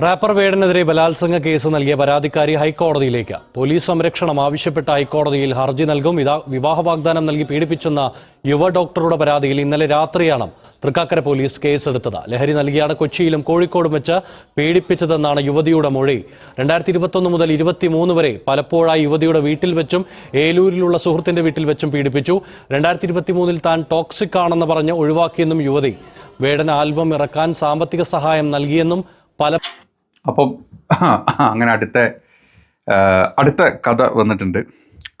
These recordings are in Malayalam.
റാപ്പർ വേടനെതിരെ ബലാത്സംഗ കേസ് നൽകിയ പരാതിക്കാരി ഹൈക്കോടതിയിലേക്ക്. പോലീസ് സംരക്ഷണം ആവശ്യപ്പെട്ട ഹൈക്കോടതിയിൽ ഹർജി നൽകും. വിവാഹ വാഗ്ദാനം നൽകി പീഡിപ്പിച്ചെന്ന യുവ ഡോക്ടറുടെ പരാതിയിൽ ഇന്നലെ രാത്രിയാണ് തൃക്കാക്കര പോലീസ് കേസെടുത്തത്. ലഹരി നൽകിയാണ് കൊച്ചിയിലും കോഴിക്കോടും വെച്ച് പീഡിപ്പിച്ചതെന്നാണ് യുവതിയുടെ മൊഴി. 2021 മുതൽ 23 വരെ പലപ്പോഴായി യുവതിയുടെ വീട്ടിൽ വെച്ചും ഏലൂരിലുള്ള സുഹൃത്തിന്റെ വീട്ടിൽ വെച്ചും പീഡിപ്പിച്ചു. 2023 താൻ ടോക്സിക് ആണെന്ന് പറഞ്ഞ് ഒഴിവാക്കിയെന്നും യുവതി. വേടൻ ആൽബം ഇറക്കാൻ സാമ്പത്തിക സഹായം നൽകിയെന്നും അപ്പം അങ്ങനെ അടുത്ത കഥ വന്നിട്ടുണ്ട്.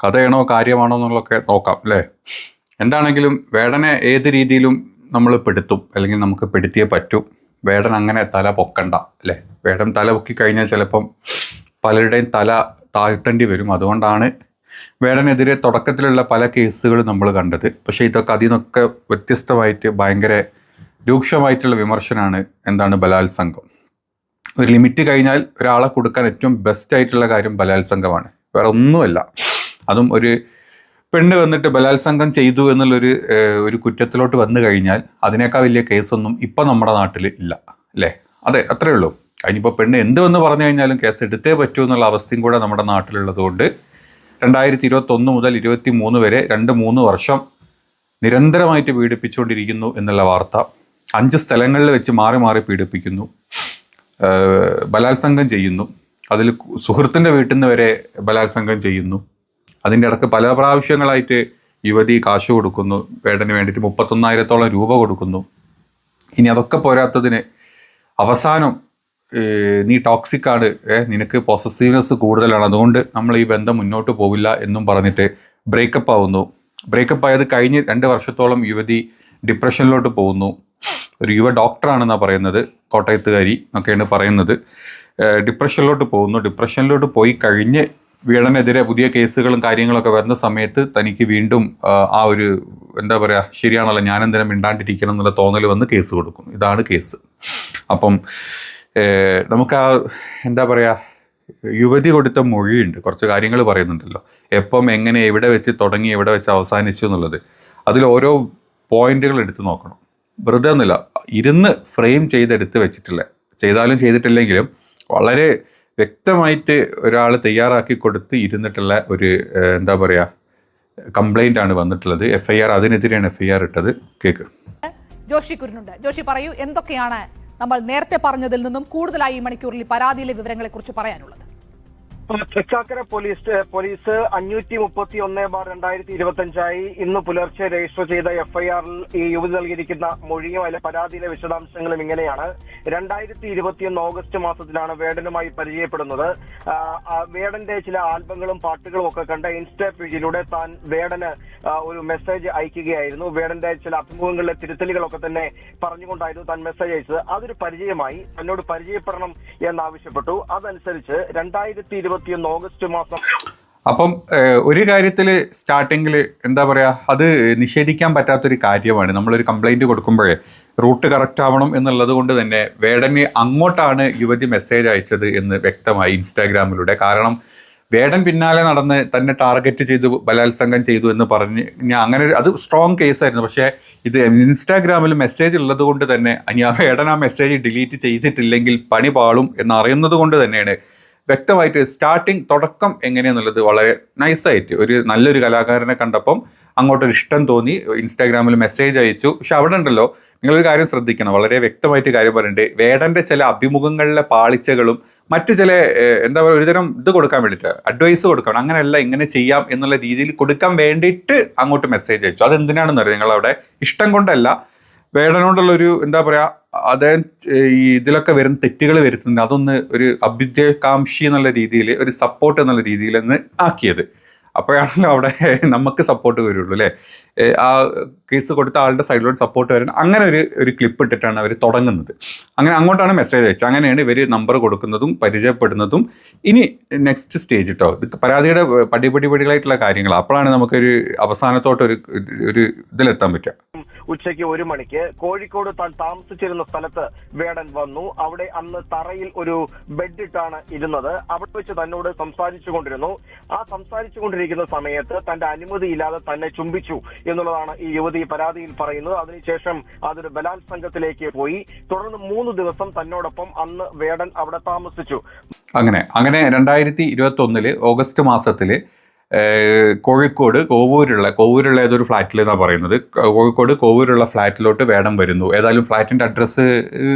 കഥയാണോ കാര്യമാണോ എന്നുള്ളതൊക്കെ നോക്കാം അല്ലേ. എന്താണെങ്കിലും വേടനെ ഏത് രീതിയിലും നമ്മൾ പെടുത്തും, അല്ലെങ്കിൽ നമുക്ക് പെടുത്തിയേ പറ്റൂ. വേടൻ അങ്ങനെ തല പൊക്കണ്ട അല്ലേ. വേടൻ തല പൊക്കി കഴിഞ്ഞാൽ ചിലപ്പം പലരുടെയും തല താഴ്ത്തേണ്ടി വരും. അതുകൊണ്ടാണ് വേടനെതിരെ തുടക്കത്തിലുള്ള പല കേസുകളും നമ്മൾ കണ്ടത്. പക്ഷേ ഇതൊക്കെ അതിൽ നിന്നൊക്കെ വ്യത്യസ്തമായിട്ട് ഭയങ്കര രൂക്ഷമായിട്ടുള്ള വിമർശനമാണ് എന്താണ് ബലാത്സംഗം. ഒരു ലിമിറ്റ് കഴിഞ്ഞാൽ ഒരാളെ കൊടുക്കാൻ ഏറ്റവും ബെസ്റ്റ് ആയിട്ടുള്ള കാര്യം ബലാത്സംഗമാണ്, വേറെ ഒന്നുമല്ല. അതും ഒരു പെണ്ണ് വന്നിട്ട് ബലാത്സംഗം ചെയ്തു എന്നുള്ളൊരു കുറ്റത്തിലോട്ട് വന്നു കഴിഞ്ഞാൽ അതിനേക്കാൾ വലിയ കേസൊന്നും ഇപ്പം നമ്മുടെ നാട്ടിൽ ഇല്ല അല്ലേ. അതെ, അത്രേ ഉള്ളൂ. അതിനിപ്പോൾ പെണ്ണ് എന്തുവെന്ന് പറഞ്ഞു കഴിഞ്ഞാലും കേസ് എടുത്തേ പറ്റൂ എന്നുള്ള അവസ്ഥയും കൂടെ നമ്മുടെ നാട്ടിലുള്ളത് കൊണ്ട് 2021 മുതൽ 23 വരെ 2-3 വർഷം നിരന്തരമായിട്ട് പീഡിപ്പിച്ചുകൊണ്ടിരിക്കുന്നു എന്നുള്ള വാർത്ത. 5 സ്ഥലങ്ങളിൽ വെച്ച് മാറി മാറി പീഡിപ്പിക്കുന്നു, ബലാത്സംഗം ചെയ്യുന്നു. അതിൽ സുഹൃത്തിൻ്റെ വീട്ടിൽ നിന്ന് വരെ ബലാത്സംഗം ചെയ്യുന്നു. അതിൻ്റെ ഇടയ്ക്ക് പല പ്രാവശ്യങ്ങളായിട്ട് യുവതി കാശ് കൊടുക്കുന്നു. വേടന് വേണ്ടിയിട്ട് 31,000-ഓളം രൂപ കൊടുക്കുന്നു. ഇനി അതൊക്കെ പോരാത്തതിന് അവസാനം നീ ടോക്സിക്കാണ്, നിനക്ക് പോസസീവ്നെസ് കൂടുതലാണ്, അതുകൊണ്ട് നമ്മൾ ഈ ബന്ധം മുന്നോട്ട് പോകില്ല എന്നും പറഞ്ഞിട്ട് ബ്രേക്കപ്പ് ആവുന്നു. ബ്രേക്കപ്പ് ആയത് കഴിഞ്ഞ് 2 വർഷത്തോളം യുവതി ഡിപ്രഷനിലോട്ട് പോകുന്നു. ഒരു യുവ ഡോക്ടറാണെന്നാണ് പറയുന്നത്, കോട്ടയത്തുകാരി എന്നൊക്കെയാണ് പറയുന്നത്. ഡിപ്രഷനിലോട്ട് പോകുന്നു. ഡിപ്രഷനിലോട്ട് പോയി കഴിഞ്ഞ് വീടനെതിരെ പുതിയ കേസുകളും കാര്യങ്ങളൊക്കെ വരുന്ന സമയത്ത് തനിക്ക് വീണ്ടും ആ ഒരു എന്താ പറയുക, ശരിയാണല്ലോ ഞാനെന്തിനാ മിണ്ടാണ്ടിരിക്കണം എന്നുള്ള തോന്നൽ വന്ന് കേസ് കൊടുക്കും. ഇതാണ് കേസ്. അപ്പം നമുക്ക് ആ എന്താ പറയുക, യുവതി കൊടുത്ത മൊഴിയുണ്ട്, കുറച്ച് കാര്യങ്ങൾ പറയുന്നുണ്ടല്ലോ, എപ്പം എങ്ങനെ എവിടെ വെച്ച് തുടങ്ങി എവിടെ വെച്ച് അവസാനിച്ചു എന്നുള്ളത്. അതിൽ ഓരോ പോയിന്റുകൾ എടുത്ത് നോക്കണം. വെറുതെ ഒന്നുമില്ല, ഇരുന്ന് ഫ്രെയിം ചെയ്തെടുത്ത് വെച്ചിട്ടില്ല. ചെയ്താലും ചെയ്തിട്ടില്ലെങ്കിലും വളരെ വ്യക്തമായിട്ട് ഒരാൾ തയ്യാറാക്കി കൊടുത്ത് ഇരുന്നിട്ടുള്ള ഒരു എന്താ പറയുക കംപ്ലൈൻ്റ് ആണ് വന്നിട്ടുള്ളത്. FIR, അതിനെതിരെയാണ് FIR ഇട്ടത്. കേക്ക് ജോഷി കുരുന്നുണ്ട്. ജോഷി പറയൂ, എന്തൊക്കെയാണ് നമ്മൾ നേരത്തെ പറഞ്ഞതിൽ നിന്നും കൂടുതലായി ഈ മണിക്കൂറിൽ പരാതിയിലെ വിവരങ്ങളെ കുറിച്ച് പറയാനുള്ളത്? തൃക്കാക്കര പോലീസ് 531/2025 ഇന്ന് പുലർച്ചെ രജിസ്റ്റർ ചെയ്ത FIRൽ ഈ യുവതി നൽകിയിരിക്കുന്ന മൊഴിയും അതിലെ പരാതിയിലെ വിശദാംശങ്ങളും ഇങ്ങനെയാണ്. 2021 ഓഗസ്റ്റ് മാസത്തിലാണ് വേടനുമായി പരിചയപ്പെടുന്നത്. വേടന്റെ ചില ആൽബങ്ങളും പാട്ടുകളും ഒക്കെ കണ്ട ഇൻസ്റ്റാ പേജിലൂടെ താൻ വേടന് ഒരു മെസ്സേജ് അയക്കുകയായിരുന്നു. വേടന്റെ ചില അഭിമുഖങ്ങളിലെ തിരുത്തലുകളൊക്കെ തന്നെ പറഞ്ഞുകൊണ്ടായിരുന്നു താൻ മെസ്സേജ് അയച്ചത്. അതൊരു പരിചയമായി, തന്നോട് പരിചയപ്പെടണം എന്നാവശ്യപ്പെട്ടു. അതനുസരിച്ച് 2021 ഓഗസ്റ്റ് മാസം. അപ്പം ഒരു കാര്യത്തിൽ സ്റ്റാർട്ടിങ്ങിൽ എന്താ പറയുക, അത് നിഷേധിക്കാൻ പറ്റാത്തൊരു കാര്യമാണ്. നമ്മളൊരു കംപ്ലൈൻറ്റ് കൊടുക്കുമ്പോഴേ റൂട്ട് കറക്റ്റ് ആവണം എന്നുള്ളത് കൊണ്ട് തന്നെ വേടന് അങ്ങോട്ടാണ് യുവതി മെസ്സേജ് അയച്ചത് എന്ന് വ്യക്തമായി ഇൻസ്റ്റാഗ്രാമിലൂടെ. കാരണം വേടൻ പിന്നാലെ നടന്ന് തന്നെ ടാർഗറ്റ് ചെയ്തു ബലാത്സംഗം ചെയ്തു എന്ന് പറഞ്ഞ് അങ്ങനെ അത് സ്ട്രോങ് കേസായിരുന്നു. പക്ഷേ ഇത് ഇൻസ്റ്റാഗ്രാമിൽ മെസ്സേജ് ഉള്ളത് കൊണ്ട് തന്നെ ഇനി ആ വേടൻ ആ മെസ്സേജ് ഡിലീറ്റ് ചെയ്തിട്ടില്ലെങ്കിൽ പണി പാളും എന്നറിയുന്നത് കൊണ്ട് തന്നെയാണ് വ്യക്തമായിട്ട് സ്റ്റാർട്ടിങ് തുടക്കം എങ്ങനെയാണെന്നുള്ളത് വളരെ നൈസായിട്ട് ഒരു നല്ലൊരു കലാകാരനെ കണ്ടപ്പം അങ്ങോട്ടൊരു ഇഷ്ടം തോന്നി, ഇൻസ്റ്റാഗ്രാമിൽ മെസ്സേജ് അയച്ചു. പക്ഷെ അവിടെ ഉണ്ടല്ലോ, നിങ്ങളൊരു കാര്യം ശ്രദ്ധിക്കണം, വളരെ വ്യക്തമായിട്ട് കാര്യം പറയുന്നുണ്ട്. വേടൻ്റെ ചില അഭിമുഖങ്ങളിലെ പാളിച്ചകളും മറ്റ് ചില എന്താ പറയുക, ഒരുതരം ഇത് കൊടുക്കാൻ വേണ്ടിയിട്ട് അഡ്വൈസ് കൊടുക്കണം, അങ്ങനെയല്ല ഇങ്ങനെ ചെയ്യാം എന്നുള്ള രീതിയിൽ കൊടുക്കാൻ വേണ്ടിയിട്ട് അങ്ങോട്ട് മെസ്സേജ് അയച്ചു. അതെന്തിനാണെന്ന് അറിയാം, നിങ്ങളവിടെ ഇഷ്ടം കൊണ്ടല്ല, വേടനോടുള്ളൊരു എന്താ പറയുക, അദ്ദേഹം ഈ ഇതിലൊക്കെ വരുന്ന തെറ്റുകൾ വരുത്തുന്നുണ്ട്. അതൊന്ന് ഒരു അഭ്യുദയകാംക്ഷി എന്നുള്ള രീതിയിൽ, ഒരു സപ്പോർട്ട് എന്നുള്ള രീതിയിൽ ഒന്ന് ആക്കിയത്. അപ്പോഴാണല്ലോ അവിടെ നമുക്ക് സപ്പോർട്ട് വരുള്ളൂ അല്ലേ. ആ കേസ് കൊടുത്ത ആളുടെ സൈഡിലോട്ട് സപ്പോർട്ട് വരാൻ അങ്ങനെ ഒരു ക്ലിപ്പ് ഇട്ടിട്ടാണ് അവർ തുടങ്ങുന്നത്. അങ്ങനെ അങ്ങോട്ടാണ് മെസ്സേജ് അയച്ചത്. അങ്ങനെയാണ് ഇവർ നമ്പർ കൊടുക്കുന്നതും പരിചയപ്പെടുന്നതും. ഇനി നെക്സ്റ്റ് സ്റ്റേജ് കേട്ടോ, ഇത് പരാതിയുടെ പടിപടിപടികളായിട്ടുള്ള കാര്യങ്ങൾ. അപ്പോഴാണ് നമുക്കൊരു അവസാനത്തോട്ടൊരു ഇതിലെത്താൻ പറ്റുക. ഉച്ചയ്ക്ക് 1 മണിക്ക് കോഴിക്കോട് താൻ താമസിച്ചിരുന്ന സ്ഥലത്ത് വേടൻ വന്നു. അവിടെ അന്ന് തറയിൽ ഒരു ബെഡ് ഇട്ടാണ് ഇരുന്നത്. അവിടെ വെച്ച് തന്നോട് സംസാരിച്ചുകൊണ്ടിരുന്നു. ആ സംസാരിച്ചുകൊണ്ടിരിക്കുന്ന സമയത്ത് തന്റെ അനുമതിയില്ലാതെ തന്നെ ചുംബിച്ചു എന്നുള്ളതാണ് ഈ യുവതി പരാതിയിൽ പറയുന്നത്. അതിനുശേഷം അതൊരു ബലാത്സംഗത്തിലേക്ക് പോയി. തുടർന്ന് 3 ദിവസം തന്നോടൊപ്പം അന്ന് വേടൻ അവിടെ താമസിച്ചു. അങ്ങനെ 2021 ഓഗസ്റ്റ് മാസത്തില് കോഴിക്കോട് കോവൂരുള്ള ഏതൊരു ഫ്ലാറ്റിൽ എന്നാണ് പറയുന്നത്. കോഴിക്കോട് കോവൂരുള്ള ഫ്ലാറ്റിലോട്ട് വേടൻ വരുന്നു. ഏതായാലും ഫ്ലാറ്റിന്റെ അഡ്രസ്സ്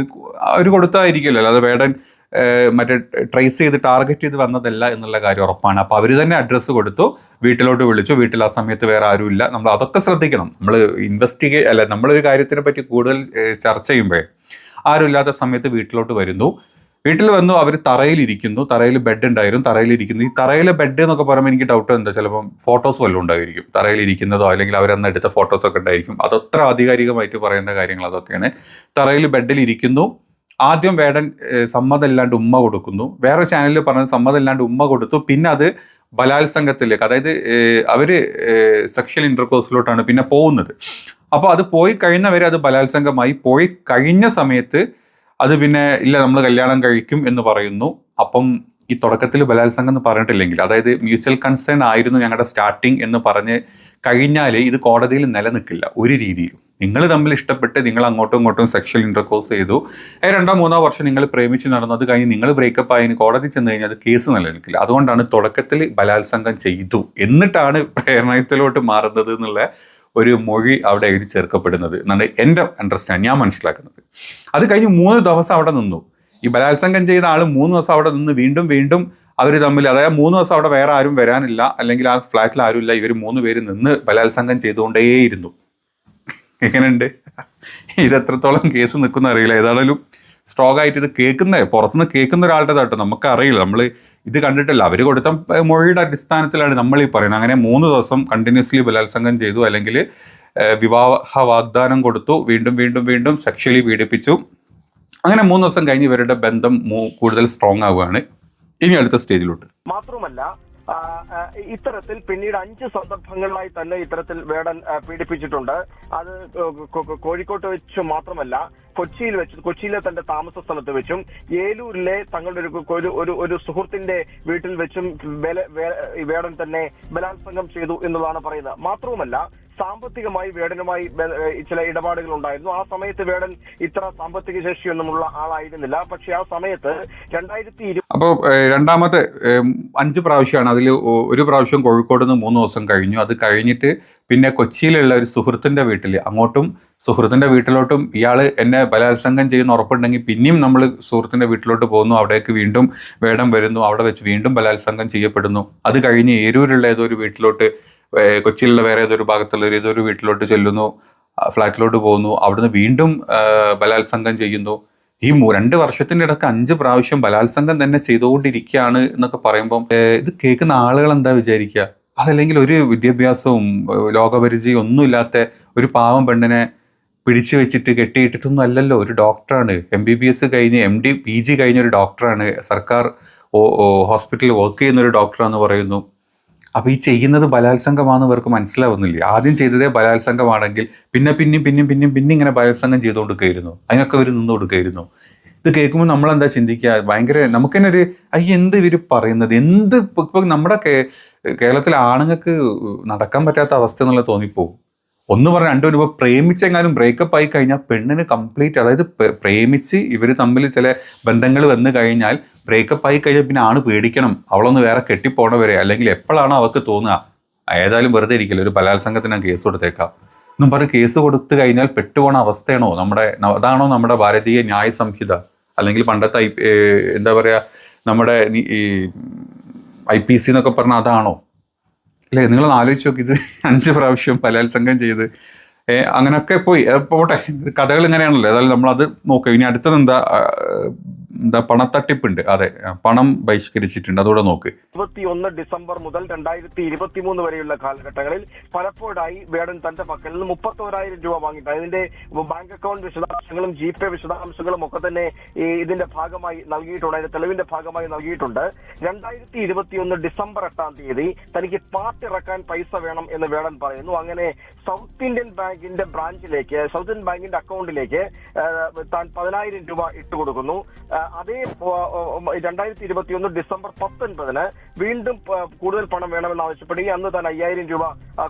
അവർ കൊടുത്തായിരിക്കില്ലല്ലോ, അല്ലാതെ വേടൻ മറ്റേ ട്രേസ് ചെയ്ത് ടാർഗറ്റ് ചെയ്ത് വന്നതല്ല എന്നുള്ള കാര്യം ഉറപ്പാണ്. അപ്പോൾ അവർ തന്നെ അഡ്രസ്സ് കൊടുത്തു, വീട്ടിലോട്ട് വിളിച്ചു. വീട്ടിൽ ആ സമയത്ത് വേറെ ആരുമില്ല. നമ്മൾ അതൊക്കെ ശ്രദ്ധിക്കണം. നമ്മൾ നമ്മളൊരു കാര്യത്തിനെ പറ്റി കൂടുതൽ ചർച്ച ചെയ്യുമ്പോഴേ ആരുമില്ലാത്ത സമയത്ത് വീട്ടിലോട്ട് വരുന്നു. വീട്ടിൽ വന്നു, അവർ തറയിലിരിക്കുന്നു. തറയിൽ ബെഡ് ഉണ്ടായിരുന്നു, തറയിലിരിക്കുന്നു. ഈ തറയിലെ ബെഡ് എന്നൊക്കെ പറയുമ്പോൾ എനിക്ക് ഡൗട്ട് എന്താ, ചിലപ്പം ഫോട്ടോസ് വല്ലതും ഉണ്ടായിരിക്കും തറയിലിരിക്കുന്നതോ, അല്ലെങ്കിൽ അവരന്ന് എടുത്ത ഫോട്ടോസൊക്കെ ഉണ്ടായിരിക്കും. അതത്ര ആധികാരികമായിട്ട് പറയുന്ന കാര്യങ്ങൾ അതൊക്കെയാണ്. തറയിൽ ബെഡിലിരിക്കുന്നു. ആദ്യം വേടൻ സമ്മതമില്ലാണ്ട് ഉമ്മ കൊടുക്കുന്നു. വേറെ ചാനലിൽ പറഞ്ഞത് സമ്മതമില്ലാണ്ട് ഉമ്മ കൊടുത്തു. പിന്നെ അത് ബലാത്സംഗത്തിലേക്ക്, അതായത് അവര് സെക്ഷൽ ഇന്റർകോഴ്സിലോട്ടാണ് പിന്നെ പോകുന്നത്. അപ്പോൾ അത് പോയി കഴിഞ്ഞവരെ അത് ബലാത്സംഗമായി. പോയി കഴിഞ്ഞ സമയത്ത് അത് പിന്നെ ഇല്ല, നമ്മൾ കല്യാണം കഴിക്കും എന്ന് പറയുന്നു. അപ്പം ഈ തുടക്കത്തിൽ ബലാത്സംഗം എന്ന് പറഞ്ഞിട്ടില്ലെങ്കിൽ, അതായത് മ്യൂച്വൽ കൺസേൺ ആയിരുന്നു ഞങ്ങളുടെ സ്റ്റാർട്ടിങ് എന്ന് പറഞ്ഞ് കഴിഞ്ഞാൽ ഇത് കോടതിയിൽ നിലനിൽക്കില്ല ഒരു രീതിയിലും. നിങ്ങൾ തമ്മിൽ ഇഷ്ടപ്പെട്ട് നിങ്ങൾ അങ്ങോട്ടും ഇങ്ങോട്ടും സെക്ഷൽ ഇന്റർകോഴ്സ് ചെയ്തു, 2-3 വർഷം നിങ്ങൾ പ്രേമിച്ച് നടന്നു, അത് കഴിഞ്ഞ് നിങ്ങൾ ബ്രേക്കപ്പ് ആയതിന് കോടതി ചെന്ന് കഴിഞ്ഞാൽ അത് കേസ് നിലനിൽക്കില്ല. അതുകൊണ്ടാണ് തുടക്കത്തിൽ ബലാത്സംഗം ചെയ്തു എന്നിട്ടാണ് പ്രേരണത്തിലോട്ട് മാറുന്നത് എന്നുള്ള ഒരു മൊഴി അവിടെ എഴുതി ചേർക്കപ്പെടുന്നത് എന്നാണ് എൻ്റെ അണ്ടർസ്റ്റാൻഡ്, ഞാൻ മനസ്സിലാക്കുന്നത്. അത് കഴിഞ്ഞ് 3 ദിവസം അവിടെ നിന്നു. ഈ ബലാത്സംഗം ചെയ്ത ആൾ 3 ദിവസം അവിടെ നിന്ന് വീണ്ടും അവർ തമ്മിൽ, അതായത് 3 ദിവസം അവിടെ വേറെ ആരും വരാനില്ല, അല്ലെങ്കിൽ ആ ഫ്ലാറ്റിൽ ആരുമില്ല. ഇവർ 3 പേര് നിന്ന് ബലാത്സംഗം ചെയ്തുകൊണ്ടേയിരുന്നു. എങ്ങനെയുണ്ട്? ഇത് എത്രത്തോളം കേസ് നിൽക്കുന്ന അറിയില്ല. ഏതാണെങ്കിലും സ്ട്രോങ് ആയിട്ട് ഇത് പുറത്തുനിന്ന് കേൾക്കുന്ന ഒരാളുടെ കേട്ടോ, നമുക്ക് അറിയില്ല, നമ്മൾ ഇത് കണ്ടിട്ടില്ല. അവർ കൊടുത്ത മൊഴിയുടെ അടിസ്ഥാനത്തിലാണ് നമ്മൾ ഈ പറയുന്നത്. അങ്ങനെ 3 ദിവസം കണ്ടിന്യൂസ്ലി ബലാത്സംഗം ചെയ്തു, അല്ലെങ്കിൽ വിവാഹ വാഗ്ദാനം കൊടുത്തു, വീണ്ടും സെക്ഷലി പീഡിപ്പിച്ചു. അങ്ങനെ 3 ദിവസം കഴിഞ്ഞ് ഇവരുടെ ബന്ധം കൂടുതൽ സ്ട്രോങ് ആവുകയാണ്. ഇനി അടുത്ത സ്റ്റേജിലോട്ട്. മാത്രമല്ല ഇത്തരത്തിൽ പിന്നീട് 5 സന്ദർഭങ്ങളിലായി തന്നെ ഇത്തരത്തിൽ വേടൻ പീഡിപ്പിച്ചിട്ടുണ്ട്. അത് കോഴിക്കോട്ട് വെച്ച് മാത്രമല്ല, കൊച്ചിയിലെ തന്റെ താമസ സ്ഥലത്ത് വെച്ചും ഏലൂരിലെ തങ്ങളുടെ ഒരു സുഹൃത്തിന്റെ വീട്ടിൽ വെച്ചും വേടൻ തന്നെ ബലാത്സംഗം ചെയ്തു എന്നുള്ളതാണ് പറയുന്നത്. മാത്രവുമല്ല, സാമ്പത്തികമായി വേടനുമായി ചില ഇടപാടുകൾ ഉണ്ടായിരുന്നു. ആ സമയത്ത് വേടൻ ഇത്ര സാമ്പത്തിക ശേഷിയൊന്നുമുള്ള ആളായിരുന്നില്ല. പക്ഷെ ആ സമയത്ത് 2020 അപ്പോൾ രണ്ടാമത്തെ 5 പ്രാവശ്യമാണ്. അതിൽ ഒരു പ്രാവശ്യം കോഴിക്കോട് നിന്ന് 3 ദിവസം കഴിഞ്ഞു. അത് കഴിഞ്ഞിട്ട് പിന്നെ കൊച്ചിയിലുള്ള ഒരു സുഹൃത്തിന്റെ വീട്ടിൽ, അങ്ങോട്ടും സുഹൃത്തിന്റെ വീട്ടിലോട്ടും ഇയാൾ എന്നെ ബലാത്സംഗം ചെയ്യുന്ന ഉറപ്പുണ്ടെങ്കിൽ പിന്നെയും നമ്മൾ സുഹൃത്തിന്റെ വീട്ടിലോട്ട് പോകുന്നു. അവിടേക്ക് വീണ്ടും വേടൻ വരുന്നു. അവിടെ വെച്ച് വീണ്ടും ബലാത്സംഗം ചെയ്യപ്പെടുന്നു. അത് കഴിഞ്ഞ് ഏരൂരുള്ള ഏതൊരു വീട്ടിലോട്ട്, കൊച്ചിയിലുള്ള വേറെ ഏതൊരു ഭാഗത്തുള്ള ഏതൊരു വീട്ടിലോട്ട് ചെല്ലുന്നു, ഫ്ലാറ്റിലോട്ട് പോകുന്നു. അവിടുന്ന് വീണ്ടും ബലാത്സംഗം ചെയ്യുന്നു. ഈ 2 വർഷത്തിൻ്റെ ഇടയ്ക്ക് 5 പ്രാവശ്യം ബലാത്സംഗം തന്നെ ചെയ്തുകൊണ്ടിരിക്കുകയാണ് എന്നൊക്കെ പറയുമ്പം ഇത് കേൾക്കുന്ന ആളുകൾ എന്താ വിചാരിക്കുക? അതല്ലെങ്കിൽ ഒരു വിദ്യാഭ്യാസവും ലോകപരിചയം ഒന്നുമില്ലാത്ത ഒരു പാവം പെണ്ണിനെ പിടിച്ചു വെച്ചിട്ട് കെട്ടിയിട്ടിട്ടൊന്നും അല്ലല്ലോ. ഒരു ഡോക്ടറാണ്, MBBS കഴിഞ്ഞ് MD PG കഴിഞ്ഞ ഒരു ഡോക്ടറാണ്, സർക്കാർ ഹോസ്പിറ്റലിൽ വർക്ക് ചെയ്യുന്ന ഒരു ഡോക്ടറാണെന്ന് പറയുന്നു. അപ്പോൾ ഈ ചെയ്യുന്നത് ബലാത്സംഗമാണെന്ന് ഇവർക്ക് മനസ്സിലാവുന്നില്ല. ആദ്യം ചെയ്തതേ ബലാത്സംഗമാണെങ്കിൽ പിന്നെ ഇങ്ങനെ ബലാത്സംഗം ചെയ്തു കൊടുക്കുകയായിരുന്നു. അതിനൊക്കെ അവർ നിന്ന് കൊടുക്കുകയായിരുന്നു. ഇത് കേൾക്കുമ്പോൾ നമ്മളെന്താ ചിന്തിക്കുക? ഭയങ്കര നമുക്ക് തന്നെ ഒരു എന്ത് ഇവർ പറയുന്നത്, ഇപ്പം നമ്മുടെ കേരളത്തിലെ ആണുങ്ങൾക്ക് നടക്കാൻ പറ്റാത്ത അവസ്ഥ എന്നുള്ള തോന്നിപ്പോവും. ഒന്ന് പറഞ്ഞാൽ 2 രൂപ പ്രേമിച്ചെങ്ങാനും ബ്രേക്കപ്പ് ആയി കഴിഞ്ഞാൽ പെണ്ണിന് കംപ്ലീറ്റ്, അതായത് പ്രേമിച്ച് ഇവർ തമ്മിൽ ചില ബന്ധങ്ങൾ വന്നു കഴിഞ്ഞാൽ ബ്രേക്കപ്പ് ആയി കഴിഞ്ഞാൽ പിന്നെ ആണ് പേടിക്കണം, അവളൊന്ന് വേറെ കെട്ടിപ്പോണവരെ, അല്ലെങ്കിൽ എപ്പോഴാണോ അവർക്ക് തോന്നുക ഏതായാലും വെറുതെ ഇരിക്കില്ല, ഒരു ബലാത്സംഗത്തിന് കേസ് കൊടുത്തേക്കാം എന്നും പറഞ്ഞ് കേസ് കൊടുത്തു കഴിഞ്ഞാൽ പെട്ടുപോണ അവസ്ഥയാണോ അതാണോ നമ്മുടെ ഭാരതീയ ന്യായ സംഹിത? അല്ലെങ്കിൽ പണ്ടത്തെ എന്താ പറയുക, നമ്മുടെ ഈ IPC എന്നൊക്കെ പറഞ്ഞാൽ അതാണോ? അല്ലേ? നിങ്ങളൊന്ന് ആലോചിച്ച് നോക്കി. ഇത് 5 പ്രാവശ്യം ബലാത്സംഗം ചെയ്ത് അങ്ങനെയൊക്കെ പോട്ടെ, കഥകൾ ഇങ്ങനെയാണല്ലോ. ഏതായാലും നമ്മളത് നോക്കാം. ഇനി അടുത്തത് എന്താ, പണത്തട്ടിപ്പുണ്ട്. അതെ, പണം ബഹിഷ്കരിച്ചിട്ടുണ്ട്. അതുകൂടെ നോക്ക്. 21 ഡിസംബർ മുതൽ 2023 വരെയുള്ള കാലഘട്ടങ്ങളിൽ പലപ്പോഴായി വേടൻ തന്റെ പക്കൽ നിന്ന് 31,000 രൂപ വാങ്ങിയിട്ടുണ്ട്. ഇതിന്റെ ബാങ്ക് അക്കൗണ്ട് വിശദാംശങ്ങളും GPay വിശദാംശങ്ങളും ഒക്കെ തന്നെ ഇതിന്റെ ഭാഗമായി നൽകിയിട്ടുണ്ട്. അതിന്റെ തെളിവിന്റെ ഭാഗമായി നൽകിയിട്ടുണ്ട്. 2021 ഡിസംബർ 8-ാം തീയതി തനിക്ക് പാർട്ടി ഇറക്കാൻ പൈസ വേണം എന്ന് വേടൻ പറയുന്നു. അങ്ങനെ സൗത്ത് ഇന്ത്യൻ ബാങ്കിന്റെ ബ്രാഞ്ചിലേക്ക്, സൗത്ത് ഇന്ത്യൻ ബാങ്കിന്റെ അക്കൗണ്ടിലേക്ക് താൻ 10,000 രൂപ ഇട്ടുകൊടുക്കുന്നു. അതേ 2021 ഡിസംബർ 19-ന് വീണ്ടും കൂടുതൽ പണം വേണമെന്ന് ആവശ്യപ്പെടുകയും അന്ന് താൻ 5,000 രൂപ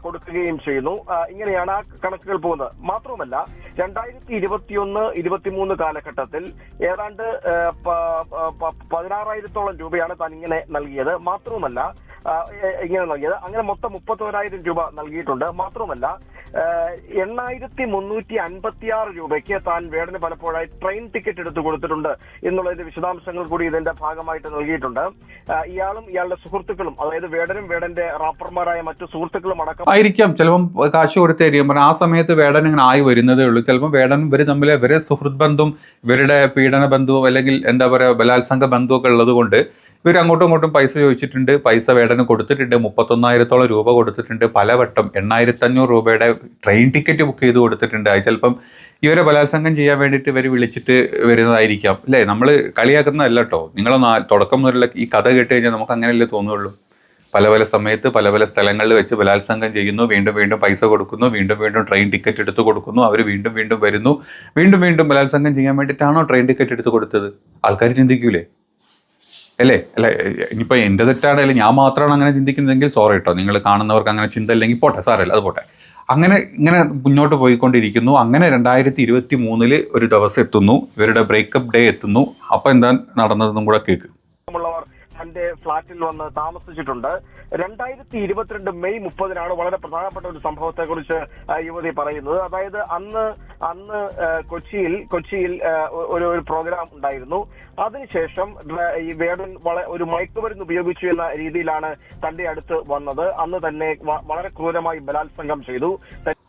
കൊടുക്കുകയും ചെയ്യുന്നു. ഇങ്ങനെയാണ് ആ കണക്കുകൾ പോകുന്നത്. മാത്രമല്ല 2021-23 കാലഘട്ടത്തിൽ ഏതാണ്ട് 16,000-ഓളം രൂപയാണ് താൻ ഇങ്ങനെ നൽകിയത്. മാത്രവുമല്ല അങ്ങനെ മൊത്തം 31,000 രൂപ നൽകിയിട്ടുണ്ട്. മാത്രമല്ല 8,356 രൂപയ്ക്ക് താൻ വേടന് പലപ്പോഴായി ട്രെയിൻ ടിക്കറ്റ് എടുത്തു കൊടുത്തിട്ടുണ്ട് എന്നുള്ളതിന്റെ വിശദാംശങ്ങൾ കൂടി ഇതിന്റെ ഭാഗമായിട്ട് നൽകിയിട്ടുണ്ട്. ഇയാളും ഇയാളുടെ സുഹൃത്തുക്കളും, അതായത് വേടനും വേടന്റെ റാപ്പർമാരായ മറ്റു സുഹൃത്തുക്കളും അടക്കം ആയിരിക്കാം ചിലപ്പം കാശ് കൊടുത്തായിരിക്കും. ആ സമയത്ത് വേടൻ ഇങ്ങനെ ആയി വരുന്നതേ ഉള്ളൂ. ചിലപ്പോൾ വേടനും ഇവർ തമ്മിൽ ഇവരെ സുഹൃത്ത് ബന്ധവും ഇവരുടെ പീഡന ബന്ധവും അല്ലെങ്കിൽ എന്താ പറയുക ബലാത്സംഗ ബന്ധമൊക്കെ ഉള്ളത് കൊണ്ട് ഇവർ അങ്ങോട്ടും ഇങ്ങോട്ടും പൈസ ചോദിച്ചിട്ടുണ്ട്. പൈസ വേടന് കൊടുത്തിട്ടുണ്ട്. 31,000-ഓളം രൂപ കൊടുത്തിട്ടുണ്ട്. പലവട്ടം 8,500 രൂപയുടെ ട്രെയിൻ ടിക്കറ്റ് ബുക്ക് ചെയ്ത് കൊടുത്തിട്ടുണ്ട്. അത് ചിലപ്പം ഇവരെ ബലാത്സംഗം ചെയ്യാൻ വേണ്ടിയിട്ട് ഇവർ വിളിച്ചിട്ട് വരുന്നതായിരിക്കാം. അല്ലേ, നമ്മൾ കളിയാക്കുന്നതല്ല കേട്ടോ. നിങ്ങളൊന്ന് തുടക്കം മുതലുള്ള ഈ കഥ കേട്ട് കഴിഞ്ഞാൽ നമുക്ക് അങ്ങനെയല്ലേ തോന്നുള്ളൂ. പല പല സമയത്ത് പല പല സ്ഥലങ്ങളിൽ വെച്ച് ബലാത്സംഗം ചെയ്യുന്നു, വീണ്ടും വീണ്ടും പൈസ കൊടുക്കുന്നു, വീണ്ടും വീണ്ടും ട്രെയിൻ ടിക്കറ്റ് എടുത്ത് കൊടുക്കുന്നു, അവർ വീണ്ടും വീണ്ടും വരുന്നു, വീണ്ടും വീണ്ടും ബലാത്സംഗം ചെയ്യാൻ വേണ്ടിയിട്ടാണോ ട്രെയിൻ ടിക്കറ്റ് എടുത്ത് കൊടുത്തത്? ആൾക്കാർ ചിന്തിക്കൂലേ? അല്ലേ? ഇനിയിപ്പോൾ എൻ്റെ തെറ്റാണെങ്കിൽ ഞാൻ മാത്രമാണ് അങ്ങനെ ചിന്തിക്കുന്നതെങ്കിൽ സോറി കേട്ടോ. നിങ്ങൾ കാണുന്നവർക്ക് അങ്ങനെ ചിന്ത അല്ലെങ്കിൽ പോട്ടെ, സാരമില്ല, അത് പോട്ടെ. അങ്ങനെ ഇങ്ങനെ മുന്നോട്ട് പോയിക്കൊണ്ടിരിക്കുന്നു. അങ്ങനെ 2023 ഒരു ദിവസം എത്തുന്നു, ഇവരുടെ ബ്രേക്കപ്പ് ഡേ എത്തുന്നു. അപ്പോൾ എന്താ നടന്നതെന്നും കൂടെ കേൾക്ക്. തന്റെ ഫ്ളാറ്റിൽ വന്ന് താമസിച്ചിട്ടുണ്ട്. 2022 മെയ് 30-നാണ് വളരെ പ്രധാനപ്പെട്ട ഒരു സംഭവത്തെ കുറിച്ച് യുവതി പറയുന്നത്. അതായത് അന്ന് കൊച്ചിയിൽ ഒരു പ്രോഗ്രാം ഉണ്ടായിരുന്നു. അതിനുശേഷം ഈ വേടൻ ഒരു മയക്കുമരുന്ന് ഉപയോഗിച്ചു എന്ന രീതിയിലാണ് തന്റെ അടുത്ത് വന്നത്. അന്ന് തന്നെ വളരെ ക്രൂരമായി ബലാത്സംഗം ചെയ്തു.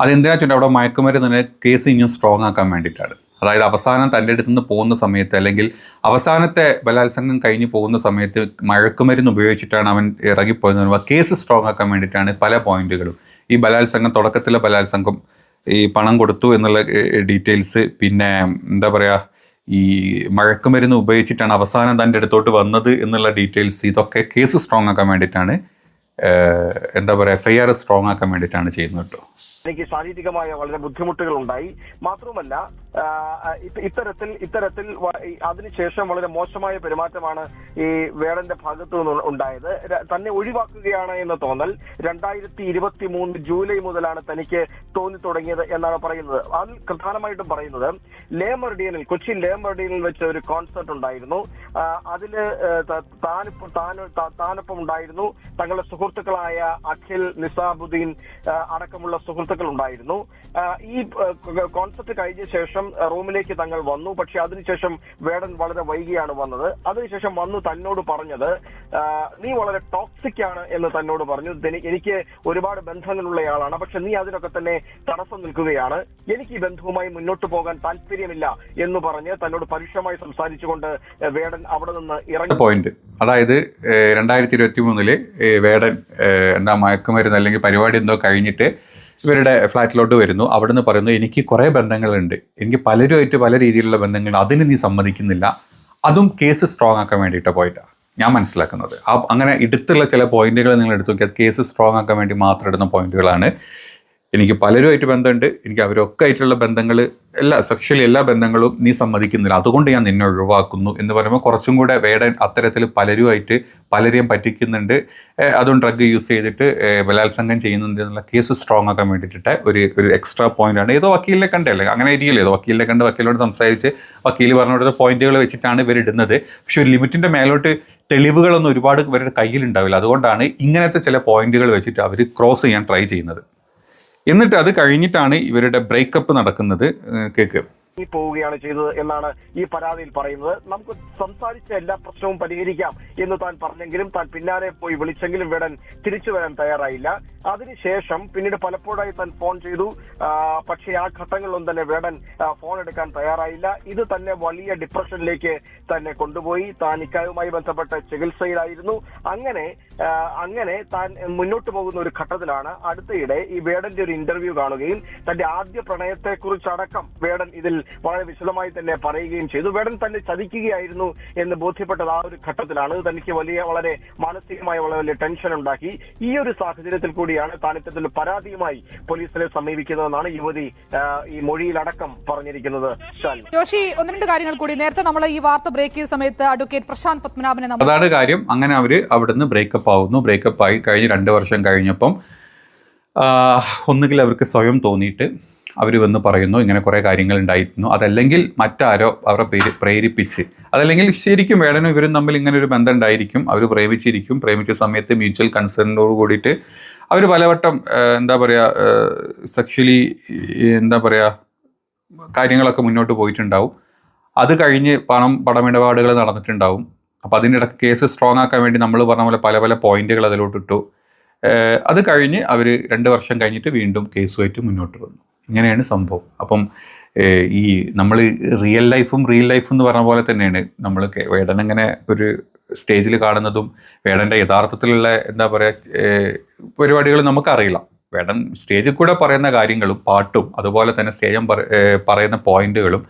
അതെന്തിനാ വെച്ചിട്ട് അവിടെ മയക്കുമരുന്ന് കേസ് ഇനിയും സ്ട്രോങ് ആക്കാൻ വേണ്ടിയിട്ടാണ്. അതായത് അവസാനം തൻ്റെ അടുത്ത് നിന്ന് പോകുന്ന സമയത്ത് അല്ലെങ്കിൽ അവസാനത്തെ ബലാത്സംഗം കഴിഞ്ഞ് പോകുന്ന സമയത്ത് മയക്കുമരുന്ന് ഉപയോഗിച്ചിട്ടാണ് അവൻ ഇറങ്ങിപ്പോയെന്ന് കേസ് സ്ട്രോങ് ആക്കാൻ വേണ്ടിയിട്ടാണ് പല പോയിന്റുകളും. ഈ ബലാത്സംഗം, തുടക്കത്തിലെ ബലാത്സംഗം, ഈ പണം കൊടുത്തു എന്നുള്ള ഡീറ്റെയിൽസ്, പിന്നെ എന്താ പറയുക ഈ മയക്കുമരുന്ന് ഉപയോഗിച്ചിട്ടാണ് അവസാനം തൻ്റെ അടുത്തോട്ട് വന്നത് എന്നുള്ള ഡീറ്റെയിൽസ്, ഇതൊക്കെ കേസ് സ്ട്രോങ് ആക്കാൻ വേണ്ടിയിട്ടാണ്, എന്താ പറയുക FIR സ്ട്രോങ് ആക്കാൻ വേണ്ടിയിട്ടാണ് ചെയ്യുന്നത് കേട്ടോ. എനിക്ക് ശാരീരികമായ വളരെ ബുദ്ധിമുട്ടുകൾ ഉണ്ടായി. മാത്രമല്ല ഇത്തരത്തിൽ അതിനുശേഷം വളരെ മോശമായ പെരുമാറ്റമാണ് ഈ വേടന്റെ ഭാഗത്തു നിന്ന് ഉണ്ടായത്. തന്നെ ഒഴിവാക്കുകയാണ് എന്ന തോന്നൽ 2023 ജൂലൈ മുതലാണ് തനിക്ക് തോന്നി തുടങ്ങിയത് എന്നാണ് പറയുന്നത്. അതിൽ പ്രധാനമായിട്ടും പറയുന്നത് കൊച്ചി ലേ മെറിഡിയനിൽ വെച്ച് ഒരു കോൺസെർട്ട് ഉണ്ടായിരുന്നു. അതില് താനൊപ്പം ഉണ്ടായിരുന്നു. തങ്ങളുടെ സുഹൃത്തുക്കളായ അഖിൽ, നിസാബുദ്ദീൻ അടക്കമുള്ള സുഹൃത്തുക്കൾ ഉണ്ടായിരുന്നു. ഈ കോൺസെർട്ട് കഴിഞ്ഞ ശേഷം റൂമിലേക്ക് തങ്ങൾ വന്നു. പക്ഷെ അതിനുശേഷം വേടൻ വളരെ വൈകിയാണ് വന്നത്. അതിനുശേഷം വന്നു തന്നോട് പറഞ്ഞത് നീ വളരെ ടോക്സിക് ആണ് എന്ന് തന്നോട് പറഞ്ഞു. എനിക്ക് ഒരുപാട് ബന്ധങ്ങളുള്ളയാളാണ്, പക്ഷെ നീ അതിനൊക്കെ തന്നെ തടസ്സം നിൽക്കുകയാണ്. എനിക്ക് ഈ ബന്ധവുമായി മുന്നോട്ട് പോകാൻ താല്പര്യമില്ല എന്ന് പറഞ്ഞ് തന്നോട് പരുഷമായി സംസാരിച്ചുകൊണ്ട് വേടൻ അവിടെ നിന്ന് ഇറങ്ങി. പോയിന്റ് അതായത് 2023 വേടൻ എന്താ മയക്കുമരുന്ന് അല്ലെങ്കിൽ പരിപാടി എന്തോ കഴിഞ്ഞിട്ട് ഇവരുടെ ഫ്ലാറ്റിലോട്ട് വരുന്നു. അവിടുന്ന് പറയുന്നു എനിക്ക് കുറേ ബന്ധങ്ങളുണ്ട്, എനിക്ക് പലരുമായിട്ട് പല രീതിയിലുള്ള ബന്ധങ്ങളുണ്ട്, അതിന് നീ സമ്മതിക്കുന്നില്ല. അതും കേസ് സ്ട്രോങ് ആക്കാൻ വേണ്ടിയിട്ട് പോയിട്ടാണ് ഞാൻ മനസ്സിലാക്കുന്നത്. അങ്ങനെ എടുത്തുള്ള ചില പോയിന്റുകൾ നിങ്ങൾ എടുത്തു നോക്കിയാൽ കേസ് സ്ട്രോങ് ആക്കാൻ വേണ്ടി മാത്രം ഇടുന്ന പോയിന്റുകളാണ്. എനിക്ക് പലരുമായിട്ട് ബന്ധമുണ്ട്, എനിക്ക് അവരൊക്കെ ആയിട്ടുള്ള ബന്ധങ്ങൾ സെക്ഷലി എല്ലാ ബന്ധങ്ങളും നീ സമ്മതിക്കുന്നില്ല, അതുകൊണ്ട് ഞാൻ നിന്നെ ഒഴിവാക്കുന്നു എന്ന് പറയുമ്പോൾ കുറച്ചും കൂടെ വേടൻ അത്തരത്തിൽ പലരെയും പറ്റിക്കുന്നുണ്ട്, അതും ഡ്രഗ് യൂസ് ചെയ്തിട്ട് ബലാത്സംഗം ചെയ്യുന്നുണ്ട് എന്നുള്ള കേസ് സ്ട്രോങ് ആക്കാൻ വേണ്ടിയിട്ട് ഒരു എക്സ്ട്രാ പോയിന്റാണ്. ഏതോ വക്കീലിനെ കണ്ടല്ലേ, അങ്ങനെ ഇരിക്കില്ല, ഏതോ വക്കീലിനെ കണ്ട് വക്കീലോട് സംസാരിച്ച് വക്കീൽ പറഞ്ഞു കൊടുത്ത പോയിന്റുകൾ വെച്ചിട്ടാണ് ഇവരിടുന്നത്. പക്ഷെ ഒരു ലിമിറ്റിൻ്റെ മേലോട്ട് തെളിവുകളൊന്നും ഒരുപാട് ഇവരുടെ കയ്യിലുണ്ടാവില്ല. അതുകൊണ്ടാണ് ഇങ്ങനത്തെ ചില പോയിന്റുകൾ വെച്ചിട്ട് അവർ ക്രോസ് ചെയ്യാൻ ട്രൈ ചെയ്യുന്നത്. എന്നിട്ട് അത് കഴിഞ്ഞിട്ടാണ് ഇവരുടെ ബ്രേക്കപ്പ് നടക്കുന്നത്. കേക്ക് പോവുകയാണ് ചെയ്തത് എന്നാണ് ഈ പരാതിയിൽ പറയുന്നത്. നമുക്ക് സംസാരിച്ച എല്ലാ പ്രശ്നവും പരിഹരിക്കാം എന്ന് താൻ പറഞ്ഞെങ്കിലും താൻ പിന്നാലെ പോയി വിളിച്ചെങ്കിലും വേടൻ തിരിച്ചു വരാൻ തയ്യാറായില്ല. അതിനുശേഷം പിന്നീട് പലപ്പോഴായി താൻ ഫോൺ ചെയ്തു. പക്ഷേ ആ ഘട്ടങ്ങളിലൊന്നും തന്നെ വേടൻ ഫോൺ എടുക്കാൻ തയ്യാറായില്ല. ഇത് തന്നെ വലിയ ഡിപ്രഷനിലേക്ക് തന്നെ കൊണ്ടുപോയി. താൻ ഇക്കാര്യവുമായി ബന്ധപ്പെട്ട ചികിത്സയിലായിരുന്നു. അങ്ങനെ താൻ മുന്നോട്ട് പോകുന്ന ഒരു ഘട്ടത്തിലാണ് അടുത്തയിടെ ഈ വേടന്റെ ഒരു ഇന്റർവ്യൂ കാണുകയും തന്റെ ആദ്യ പ്രണയത്തെക്കുറിച്ചടക്കം വേടൻ ഇതിൽ വളരെ വിശദമായി തന്നെ പറയുകയും ചെയ്തു. വേടൻ തന്നെ ചതിക്കുകയായിരുന്നു എന്ന് ബോധ്യപ്പെട്ടത് ആ ഒരു ഘട്ടത്തിലാണ്. തനിക്ക് വളരെ മാനസികമായ വലിയ ടെൻഷൻ ഉണ്ടാക്കി. ഈ ഒരു സാഹചര്യത്തിൽ കൂടിയാണ് താൻ ഇത്തരത്തിൽ പരാതിയുമായി പോലീസിനെ സമീപിക്കുന്നതെന്നാണ് യുവതി ഈ മൊഴിയിലടക്കം പറഞ്ഞിരിക്കുന്നത്. ജോഷി, ഒന്ന് രണ്ട് കാര്യങ്ങൾ കൂടി. നേരത്തെ നമ്മൾ ഈ വാർത്ത ബ്രേക്ക് ചെയ്ത സമയത്ത് അഡ്വക്കേറ്റ് പ്രശാന്ത് പത്മനാഭനെ അതാണ് കാര്യം. അങ്ങനെ അവര് അവിടുന്ന് ബ്രേക്കപ്പ് ആവുന്നു. ബ്രേക്കപ്പ് ആയി കഴിഞ്ഞ് 2 വർഷം കഴിഞ്ഞപ്പം ഒന്നുകിൽ അവർക്ക് സ്വയം തോന്നിയിട്ട് അവർ വന്ന് പറയുന്നു ഇങ്ങനെ കുറേ കാര്യങ്ങൾ ഉണ്ടായിരുന്നു, അതല്ലെങ്കിൽ മറ്റാരോ അവരെ പ്രേരിപ്പിച്ച്, അതല്ലെങ്കിൽ ശരിക്കും വേടനും ഇവരും തമ്മിൽ ഇങ്ങനെ ഒരു ബന്ധം ഉണ്ടായിരിക്കും, അവർ പ്രേമിച്ചിരിക്കും. പ്രേമിച്ച സമയത്ത് മ്യൂച്വൽ കൺസേണിനോട് കൂടിയിട്ട് അവർ പലവട്ടം സെക്ഷലി കാര്യങ്ങളൊക്കെ മുന്നോട്ട് പോയിട്ടുണ്ടാവും. അത് കഴിഞ്ഞ് പണമിടപാടുകൾ നടന്നിട്ടുണ്ടാവും. അപ്പോൾ അതിനിടയ്ക്ക് കേസ് സ്ട്രോങ് ആക്കാൻ വേണ്ടി നമ്മൾ പറഞ്ഞ പോലെ പല പല പോയിന്റുകൾ അതിലോട്ടിട്ടു. അത് കഴിഞ്ഞ് അവർ 2 വർഷം കഴിഞ്ഞിട്ട് വീണ്ടും കേസുമായിട്ട് മുന്നോട്ട് വന്നു. ഇങ്ങനെയാണ് സംഭവം. അപ്പം ഈ നമ്മൾ റിയൽ ലൈഫും എന്ന് പറഞ്ഞ പോലെ തന്നെയാണ് നമ്മൾ വേടൻ അങ്ങനെ ഒരു സ്റ്റേജിൽ കാണുന്നതും വേടൻ്റെ യഥാർത്ഥത്തിലുള്ള പരിപാടികൾ നമുക്കറിയില്ല. വേടൻ സ്റ്റേജിൽ കൂടെ പറയുന്ന കാര്യങ്ങളും പാട്ടും അതുപോലെ തന്നെ സ്റ്റേജും പറയുന്ന പോയിന്റുകളും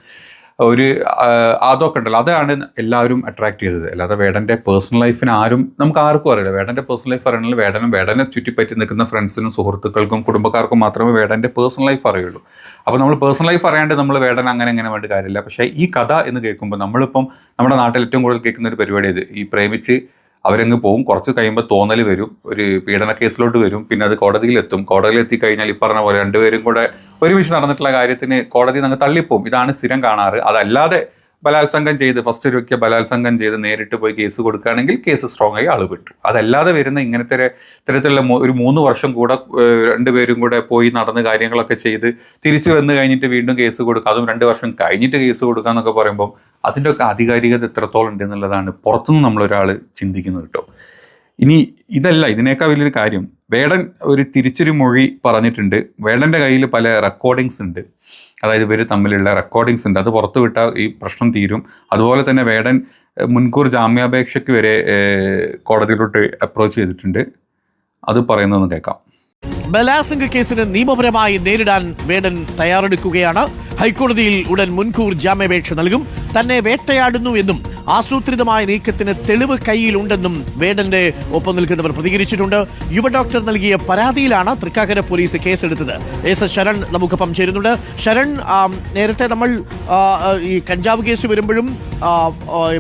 അതൊക്കെ ഉണ്ടല്ലോ, അതാണ് എല്ലാവരും അട്രാക്ട് ചെയ്തത്. അല്ലാതെ വേടൻ്റെ പേഴ്സണൽ ലൈഫിന് നമുക്ക് ആർക്കും അറിയില്ല. വേടൻ്റെ പേഴ്സണൽ ലൈഫ് അറിയണമെങ്കിൽ വേടനെ ചുറ്റിപ്പറ്റി നിൽക്കുന്ന ഫ്രണ്ട്സിനും സുഹൃത്തുക്കൾക്കും കുടുംബക്കാർക്കും മാത്രമേ വേടൻ്റെ പേഴ്സണൽ ലൈഫ് അറിയുള്ളൂ. അപ്പോൾ നമ്മൾ പേഴ്സണൽ ലൈഫ് അറിയാണ്ട് നമ്മൾ വേടൻ അങ്ങനെ വേണ്ട കാര്യമില്ല. പക്ഷേ ഈ കഥ എന്ന് കേൾക്കുമ്പോൾ നമ്മളിപ്പം നമ്മുടെ നാട്ടിൽ ഏറ്റവും കൂടുതൽ കേൾക്കുന്ന ഒരു പരിപാടി ഇത്. ഈ പ്രേമിച്ച് അവരങ്ങ് പോവും, കുറച്ച് കഴിയുമ്പോൾ തോന്നൽ വരും, ഒരു പീഡന കേസിലോട്ട് വരും, പിന്നെ അത് കോടതിയിലെത്തും. കോടതിയിലെത്തി കഴിഞ്ഞാൽ ഈ പറഞ്ഞ പോലെ 2 പേരും കൂടെ ഒരുമിച്ച് നടന്നിട്ടുള്ള കാര്യത്തിന് കോടതി അങ്ങ് തള്ളിപ്പോവും. ഇതാണ് സ്ഥിരം കാണാറ്. അതല്ലാതെ ബലാത്സംഗം ചെയ്ത് ഫസ്റ്റ് ബലാത്സംഗം ചെയ്ത് നേരിട്ട് പോയി കേസ് കൊടുക്കുകയാണെങ്കിൽ കേസ് സ്ട്രോങ് ആയി ആൾ വിട്ടു. അതല്ലാതെ വരുന്ന ഇങ്ങനത്തെ ഇത്തരത്തിലുള്ള ഒരു 3 വർഷം കൂടെ 2 പേരും കൂടെ പോയി നടന്ന് കാര്യങ്ങളൊക്കെ ചെയ്ത് തിരിച്ചു വന്ന് കഴിഞ്ഞിട്ട് വീണ്ടും കേസ് കൊടുക്കുക, അതും 2 വർഷം കഴിഞ്ഞിട്ട് കേസ് കൊടുക്കുക എന്നൊക്കെ പറയുമ്പോൾ അതിൻ്റെ ഒക്കെ ആധികാരികത എത്രത്തോളം ഉണ്ട് എന്നുള്ളതാണ് പുറത്തുനിന്ന് നമ്മളൊരാൾ ചിന്തിക്കുന്നത് കേട്ടോ. ഇനി ഇതല്ല, ഇതിനേക്കാൾ വലിയൊരു കാര്യം, വേടൻ തിരിച്ചൊരു മൊഴി പറഞ്ഞിട്ടുണ്ട്. വേടൻ്റെ കയ്യിൽ പല റെക്കോർഡിങ്സ് ഉണ്ട്. അതായത് ഇവർ തമ്മിലുള്ള റെക്കോർഡിങ്സ് ഉണ്ട്. അത് പുറത്തു വിട്ടാൽ ഈ പ്രശ്നം തീരും. അതുപോലെ തന്നെ വേടൻ മുൻകൂർ ജാമ്യാപേക്ഷയ്ക്ക് വരെ കോടതിയിലോട്ട് അപ്രോച്ച് ചെയ്തിട്ടുണ്ട്. അത് പറയുന്നതെന്ന് കേൾക്കാം. ബലാത്സംഗ കേസിന് നിയമപരമായി നേരിടാൻ വേടൻ തയ്യാറെടുക്കുകയാണ്. ഹൈക്കോടതിയിൽ ഉടൻ മുൻകൂർ ജാമ്യാപേക്ഷ നൽകും. തന്നെ വേട്ടയാടുന്നു എന്നും ആസൂത്രിതമായ നീക്കത്തിന് തെളിവ് കയ്യിലുണ്ടെന്നും വേടന്റെ ഒപ്പം നിൽക്കുന്നവർ പ്രതികരിച്ചിട്ടുണ്ട്. യുവ ഡോക്ടർ നൽകിയ പരാതിയിലാണ് തൃക്കാക്കര പോലീസ് കേസെടുത്തത്. എസ് ശരൺ നമുക്കൊപ്പം ചേരുന്നുണ്ട്. ശരൺ, നേരത്തെ നമ്മൾ ഈ കഞ്ചാവ് കേസ് വരുമ്പോഴും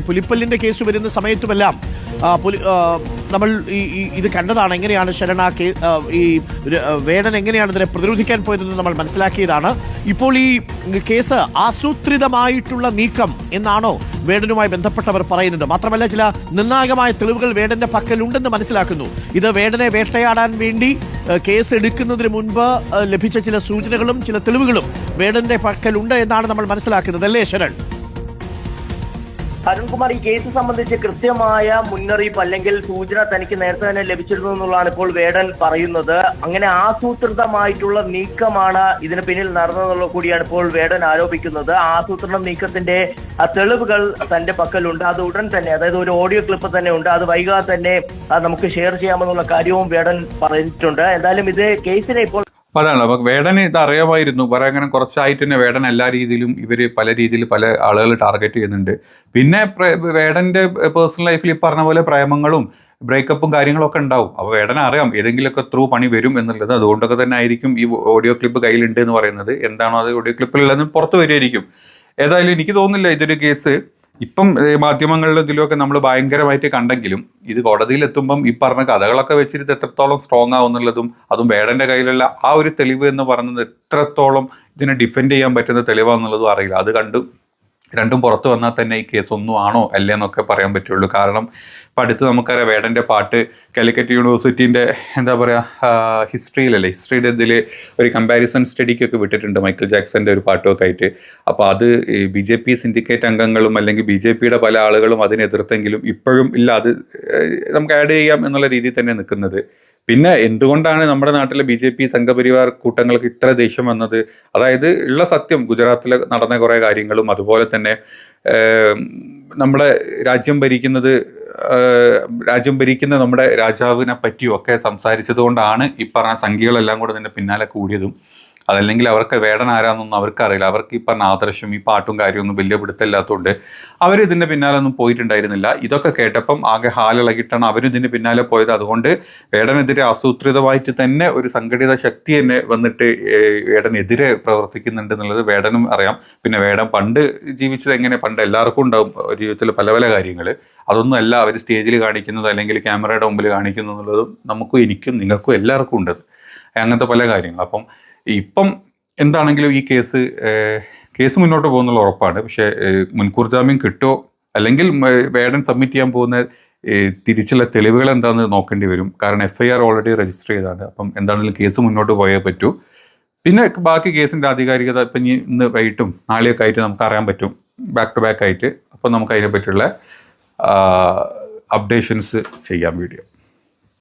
പുലിപ്പല്ലിന്റെ കേസ് വരുന്ന സമയത്തുമെല്ലാം നമ്മൾ ഇത് കണ്ടതാണ്. എങ്ങനെയാണ് ശരൺ ഈ വേടൻ എങ്ങനെയാണ് ഇതിനെ പ്രതിരോധിക്കാൻ പോയതെന്ന് നമ്മൾ മനസ്സിലാക്കിയതാണ്. ഇപ്പോൾ ഈ കേസ് ആസൂത്രിതമായിട്ടുള്ള നീക്കം എന്നാണോ വേടനുമായി ബന്ധപ്പെട്ടവർ പറയുന്നത്? മാത്രമല്ല, ചില നിർണായകമായ തെളിവുകൾ വേടന്റെ പക്കലുണ്ടെന്ന് മനസ്സിലാക്കുന്നു. ഇത് വേടനെ വേട്ടയാടാൻ വേണ്ടി കേസ് എടുക്കുന്നതിന് മുൻപ് ലഭിച്ച ചില സൂചനകളും ചില തെളിവുകളും വേടന്റെ പക്കലുണ്ട് എന്നാണ് നമ്മൾ മനസ്സിലാക്കുന്നത്, അല്ലേ ശരൺ? അരുൺകുമാർ, ഈ കേസ് സംബന്ധിച്ച് കൃത്യമായ മുന്നറിയിപ്പ് അല്ലെങ്കിൽ സൂചന തനിക്ക് നേരത്തെ തന്നെ ലഭിച്ചിരുന്നു എന്നുള്ളതാണ് ഇപ്പോൾ വേടൻ പറയുന്നത്. അങ്ങനെ ആസൂത്രിതമായിട്ടുള്ള നീക്കമാണ് ഇതിന് പിന്നിൽ നടന്നതെന്നുള്ള കൂടിയാണ് ഇപ്പോൾ വേടൻ ആരോപിക്കുന്നത്. ആസൂത്രണ നീക്കത്തിന്റെ തെളിവുകൾ തന്റെ പക്കലുണ്ട്. അത് ഉടൻ തന്നെ, അതായത് ഒരു ഓഡിയോ ക്ലിപ്പ് തന്നെ ഉണ്ട്, അത് വൈകാതെ തന്നെ നമുക്ക് ഷെയർ ചെയ്യാമെന്നുള്ള കാര്യവും വേടൻ പറഞ്ഞിട്ടുണ്ട്. എന്തായാലും ഇത് കേസിനെ ഇപ്പോൾ അതാണ്. അപ്പോൾ വേടന് ഇത് അറിയാമായിരുന്നു. അങ്ങനെ കുറച്ചായിട്ട് തന്നെ വേടൻ എല്ലാ രീതിയിലും പല രീതിയിൽ പല ആളുകൾ ടാർഗറ്റ് ചെയ്യുന്നുണ്ട്. പിന്നെ വേടൻ്റെ പേഴ്സണൽ ലൈഫിൽ ഈ പറഞ്ഞ പോലെ പ്രേമങ്ങളും ബ്രേക്കപ്പും കാര്യങ്ങളൊക്കെ ഉണ്ടാവും. അപ്പോൾ വേടനെ അറിയാം ഏതെങ്കിലുമൊക്കെ ത്രൂ പണി വരും എന്നുള്ളത്. അതുകൊണ്ടൊക്കെ തന്നെ ആയിരിക്കും ഈ ഓഡിയോ ക്ലിപ്പ് കയ്യിലുണ്ട് എന്ന് പറയുന്നത്. എന്താണോ അത് ഓഡിയോ ക്ലിപ്പിലുള്ളതെന്ന് പുറത്ത് വരികയായിരിക്കും. ഏതായാലും എനിക്ക് തോന്നുന്നില്ല ഇതൊരു കേസ് ഇപ്പം മാധ്യമങ്ങളിലും ഇതിലൊക്കെ നമ്മൾ ഭയങ്കരമായിട്ട് കണ്ടെങ്കിലും ഇത് കോടതിയിലെത്തുമ്പം ഈ പറഞ്ഞ കഥകളൊക്കെ വെച്ചിട്ട് എത്രത്തോളം സ്ട്രോങ് ആവുന്നുള്ളതും അതും വേടൻ്റെ കയ്യിലുള്ള ആ ഒരു തെളിവ് എന്ന് പറയുന്നത് എത്രത്തോളം ഇതിനെ ഡിഫെൻഡ് ചെയ്യാൻ പറ്റുന്ന തെളിവാണെന്നുള്ളതും അറിയില്ല. അത് കണ്ടു രണ്ടും പുറത്ത് വന്നാൽ തന്നെ ഈ കേസ് ഒന്നും ആണോ അല്ലേ എന്നൊക്കെ പറയാൻ പറ്റുള്ളൂ. കാരണം ഇപ്പം അടുത്ത് നമുക്കറിയാം വേടൻ്റെ പാട്ട് കാലിക്കറ്റ് യൂണിവേഴ്സിറ്റീൻ്റെ എന്താ പറയുക ഹിസ്റ്ററിയിലല്ലേ, ഹിസ്റ്ററിയുടെ ഇതിൽ ഒരു കമ്പാരിസൺ സ്റ്റഡിക്കൊക്കെ വിട്ടിട്ടുണ്ട് മൈക്കിൾ ജാക്സൻ്റെ ഒരു പാട്ടുമൊക്കെ ആയിട്ട്. അപ്പോൾ അത് BJP സിൻഡിക്കേറ്റ് അംഗങ്ങളും അല്ലെങ്കിൽ BJPയുടെ പല ആളുകളും അതിനെ എതിർത്തെങ്കിലും ഇപ്പോഴും ഇല്ല, അത് നമുക്ക് ആഡ് ചെയ്യാം എന്നുള്ള രീതിയിൽ തന്നെ നിൽക്കുന്നത്. പിന്നെ എന്തുകൊണ്ടാണ് നമ്മുടെ നാട്ടിലെ BJP സംഘപരിവാർ കൂട്ടങ്ങൾക്ക് ഇത്ര ദേഷ്യം വന്നത്? അതായത് ഉള്ള സത്യം, ഗുജറാത്തിൽ നടന്ന കുറേ കാര്യങ്ങളും അതുപോലെ തന്നെ നമ്മുടെ രാജ്യം ഭരിക്കുന്ന നമ്മുടെ രാജാവിനെ പറ്റിയും ഒക്കെ സംസാരിച്ചത് കൊണ്ടാണ് ഈ പറഞ്ഞ സംഖ്യകളെല്ലാം കൂടെ തന്നെ പിന്നാലെ കൂടിയതും. അതല്ലെങ്കിൽ അവർക്ക് വേടൻ ആരാന്നൊന്നും അവർക്കറിയില്ല. അവർക്ക് ഈ പറഞ്ഞ ആദർശം ഈ പാട്ടും കാര്യമൊന്നും വലിയ പിടുത്തമില്ലാത്തതുകൊണ്ട് അവർ ഇതിൻ്റെ പിന്നാലെ ഒന്നും പോയിട്ടുണ്ടായിരുന്നില്ല. ഇതൊക്കെ കേട്ടപ്പം ആകെ ഹാലിളകിയിട്ടാണ് അവരും ഇതിൻ്റെ പിന്നാലെ പോയത്. അതുകൊണ്ട് വേടനെതിരെ ആസൂത്രിതമായിട്ട് തന്നെ ഒരു സംഘടിത ശക്തി തന്നെ വന്നിട്ട് വേടനെതിരെ പ്രവർത്തിക്കുന്നുണ്ട് എന്നുള്ളത് വേടനും അറിയാം. പിന്നെ വേടൻ പണ്ട് ജീവിച്ചത് എങ്ങനെ, പണ്ട് എല്ലാവർക്കും ഉണ്ടാവും ജീവിതത്തിൽ പല പല കാര്യങ്ങൾ. അതൊന്നും അല്ല അവർ സ്റ്റേജിൽ കാണിക്കുന്നത് അല്ലെങ്കിൽ ക്യാമറയുടെ മുമ്പിൽ കാണിക്കുന്നു എന്നുള്ളതും നമുക്കും എനിക്കും നിങ്ങൾക്കും എല്ലാവർക്കും ഉണ്ട് അങ്ങനത്തെ പല കാര്യങ്ങൾ. അപ്പം ഇപ്പം എന്താണെങ്കിലും ഈ കേസ് മുന്നോട്ട് പോകുന്നുള്ള ഉറപ്പാണ്. പക്ഷേ മുൻകൂർ ജാമ്യം കിട്ടുമോ അല്ലെങ്കിൽ വേടൻ സബ്മിറ്റ് ചെയ്യാൻ പോകുന്ന തിരിച്ചുള്ള തെളിവുകൾ എന്താണെന്ന് നോക്കേണ്ടി വരും. കാരണം FIR ഓൾറെഡി രജിസ്റ്റർ ചെയ്തതാണ്. അപ്പം എന്താണെങ്കിലും കേസ് മുന്നോട്ട് പോയേ പറ്റൂ. പിന്നെ ബാക്കി കേസിൻ്റെ ആധികാരികത ഇപ്പം ഇന്ന് വൈകിട്ടും നാളെയൊക്കെ ആയിട്ട് നമുക്ക് അറിയാൻ പറ്റും, ബാക്ക് ടു ബാക്ക് ആയിട്ട്. അപ്പം നമുക്ക് അതിനെ പറ്റിയുള്ള അപ്ഡേഷൻസ് ചെയ്യാം വീഡിയോ.